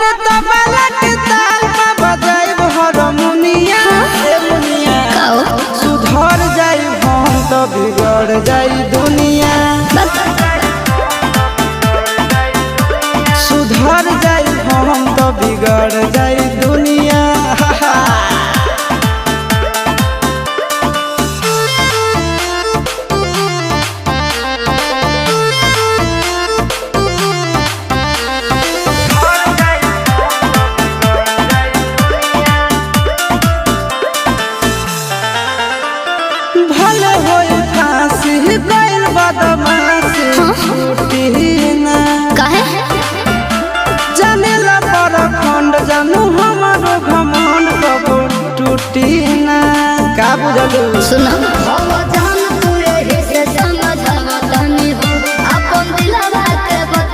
अरे तबलक ताल में बजाइब हारमोनिया ए मुनिया सुधर जाई हम तो बिगड़ जाई दुनिया सुधर जाई हम तो बिगड़ जाई दुनिया भले होई फांसी गइल बदमाशी छूटी ना काहे जानेला परखंड जानू हमारो घमंड कबो टूटी ना का बुझलू सुना